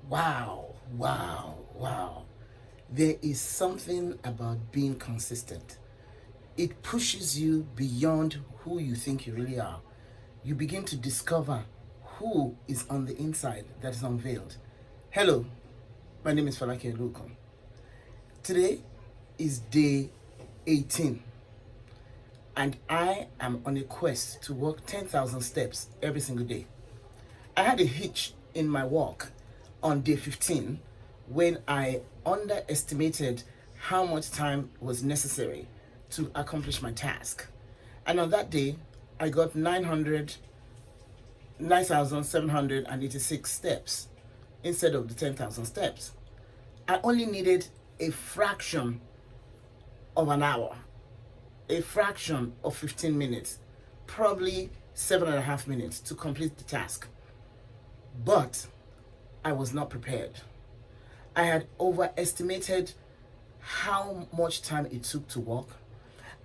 Wow, wow, wow. There is something about being consistent. It pushes you beyond who you think you really are. You begin to discover who is on the inside that is unveiled. Hello, my name is Falake Luko. Today is day 18, and I am on a quest to walk 10,000 steps every single day. I had a hitch in my walk on day 15 when I underestimated how much time was necessary to accomplish my task. And on that day, I got 9,786 steps instead of the 10,000 steps. I only needed a fraction of an hour, a fraction of 15 minutes, probably 7.5 minutes to complete the task. But I was not prepared. I had overestimated how much time it took to walk.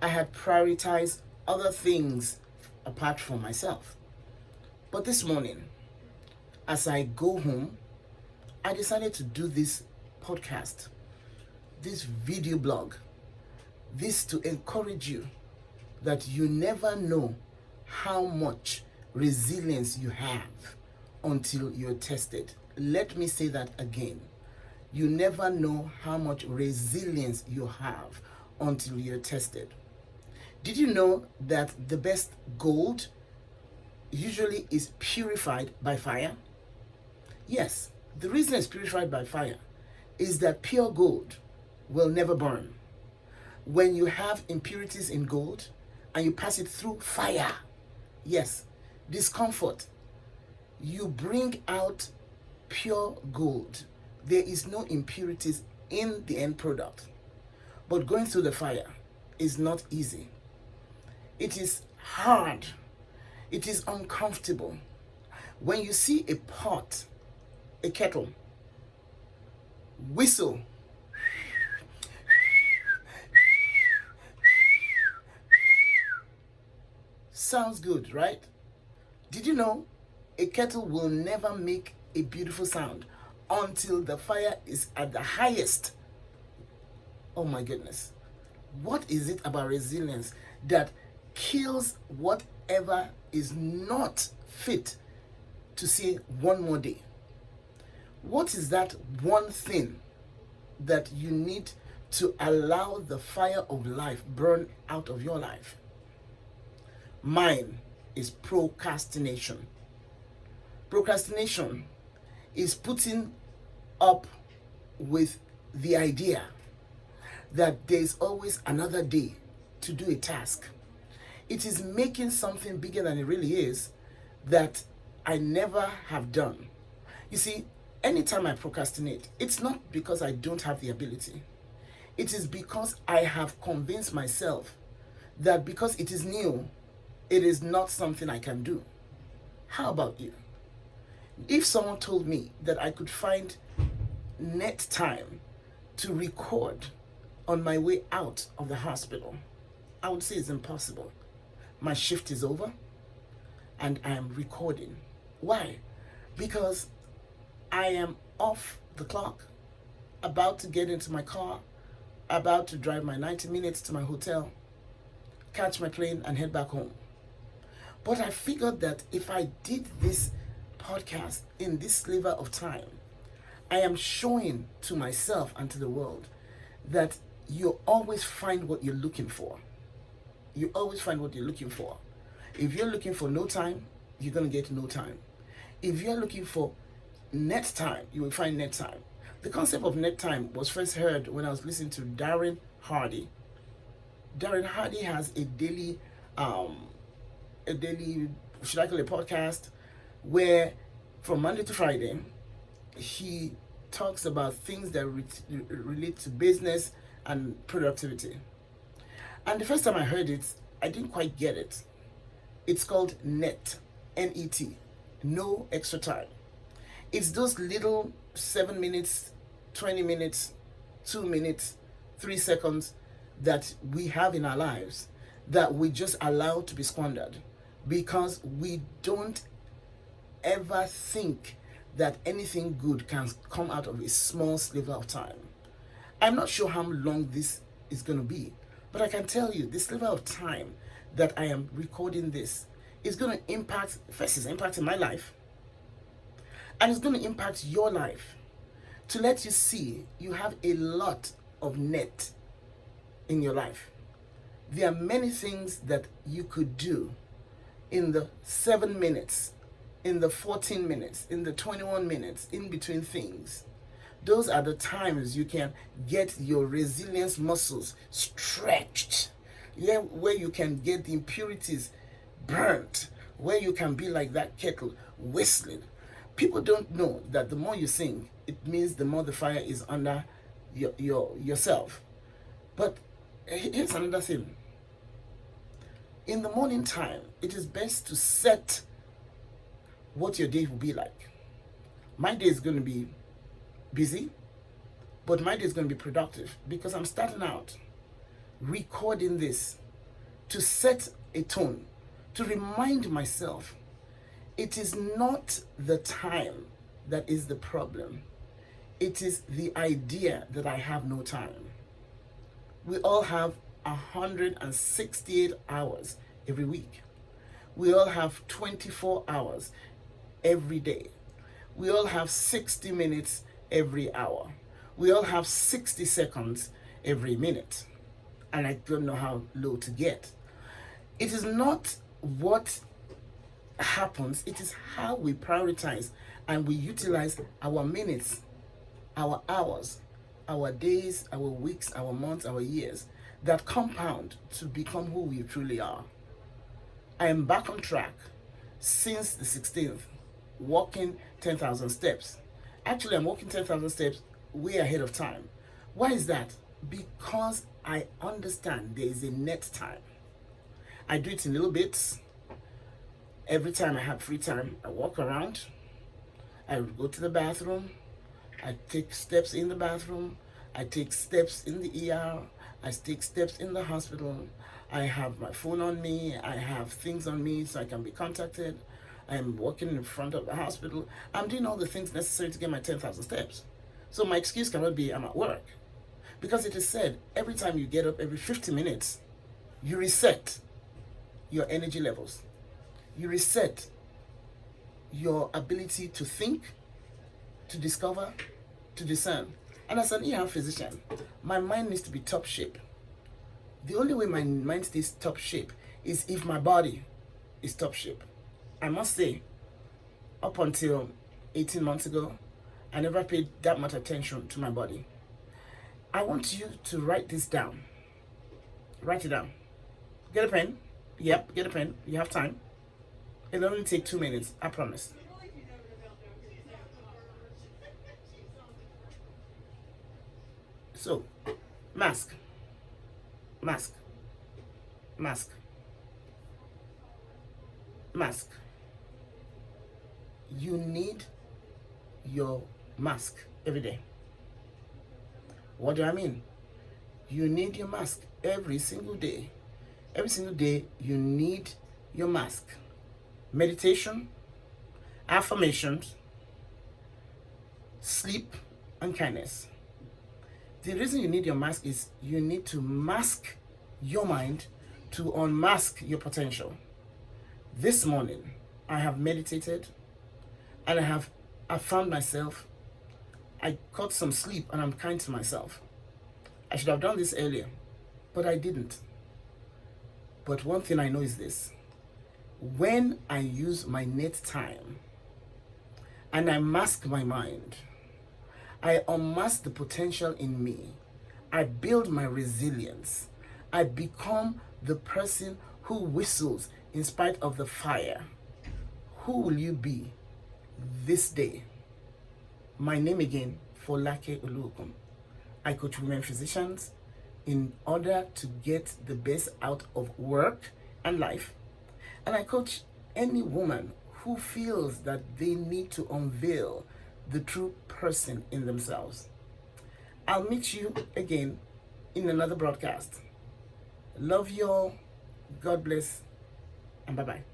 I had prioritized other things apart from myself. But this morning, as I go home, I decided to do this podcast, this video blog, this to encourage you that you never know how much resilience you have until you're tested. Let me say that again. You never know how much resilience you have until you're tested. Did you know that the best gold usually is purified by fire? Yes, the reason it's purified by fire is that pure gold will never burn. When you have impurities in gold and you pass it through fire, yes, discomfort, you bring out pure gold. There is no impurities in the end product. But going through the fire is not easy. It is hard. It is uncomfortable. When you see a pot, a kettle, whistle, sounds good, right? Did you know a kettle will never make a beautiful sound until the fire is at the highest? Oh my goodness. What is it about resilience that kills whatever is not fit to see one more day? What is that one thing that you need to allow the fire of life burn out of your life? Mine is procrastination. Procrastination is putting up with the idea that there's always another day to do a task. It is making something bigger than it really is that I never have done. You see, anytime I procrastinate, it's not because I don't have the ability. It is because I have convinced myself that because it is new, it is not something I can do. How about you? If someone told me that I could find net time to record on my way out of the hospital, I would say it's impossible. My shift is over and I am recording. Why? Because I am off the clock, about to get into my car, about to drive my 90 minutes to my hotel, catch my plane and head back home. But I figured that if I did this podcast in this sliver of time, I am showing to myself and to the world that you always find what you're looking for. You always find what you're looking for. If you're looking for no time, you're going to get no time. If you're looking for net time, you will find net time. The concept of net time was first heard when I was listening to Darren Hardy. Darren Hardy has a daily, should I call it, podcast, where from Monday to Friday, he talks about things that relate to business and productivity. And the first time I heard it, I didn't quite get it. It's called NET, N-E-T, no extra time. It's those little 7 minutes, 20 minutes, 2 minutes, 3 seconds that we have in our lives that we just allow to be squandered because we don't ever think that anything good can come out of a small sliver of time. I'm not sure how long this is going to be, but I can tell you this sliver of time that I am recording this is going to impact, first it's impacting my life, and it's going to impact your life, to let you see you have a lot of net in your life. There are many things that you could do in the 7 minutes, in the 14 minutes, in the 21 minutes, in between things. Those are the times you can get your resilience muscles stretched. Yeah, where you can get the impurities burnt, where you can be like that kettle whistling. People don't know that the more you sing, it means the more the fire is under yourself. But here's another thing. In the morning time, it is best to set what your day will be like. My day is going to be busy, but my day is going to be productive because I'm starting out recording this to set a tone, to remind myself it is not the time that is the problem. It is the idea that I have no time. We all have 168 hours every week. We all have 24 hours every day. We all have 60 minutes every hour. We all have 60 seconds every minute. And I don't know how low to get. It is not what happens, it is how we prioritize and we utilize our minutes, our hours, our days, our weeks, our months, our years that compound to become who we truly are. I am back on track since the 16th, walking 10,000 steps. Actually, I'm walking 10,000 steps way ahead of time. Why is that? Because I understand there is a net time. I do it in little bits. Every time I have free time, I walk around. I go to the bathroom. I take steps in the bathroom. I take steps in the ER. I take steps in the hospital. I have my phone on me. I have things on me so I can be contacted. I'm walking in front of the hospital. I'm doing all the things necessary to get my 10,000 steps. So my excuse cannot be I'm at work. Because it is said, every time you get up, every 50 minutes, you reset your energy levels. You reset your ability to think, to discover, to discern. And as an ER physician, my mind needs to be top shape. The only way my mind stays top shape is if my body is top shape. I must say, up until 18 months ago, I never paid that much attention to my body. I want you to write this down. Write it down. Get a pen. Yep, get a pen. You have time. It'll only take 2 minutes, I promise. So, mask, mask, mask, mask. You need your mask every day. What do I mean? You need your mask every single day. Every single day, you need your mask. Meditation, affirmations, sleep, and kindness. The reason you need your mask is you need to mask your mind to unmask your potential. This morning, I have meditated and I have affirmed myself. I caught some sleep and I'm kind to myself. I should have done this earlier, but I didn't. But one thing I know is this. When I use my net time and I mask my mind, I unmask the potential in me. I build my resilience. I become the person who whistles in spite of the fire. Who will you be this day? My name again, Folake Oluokun. I coach women physicians in order to get the best out of work and life. And I coach any woman who feels that they need to unveil the true person in themselves. I'll meet you again in another broadcast. Love you all. God bless. And bye-bye.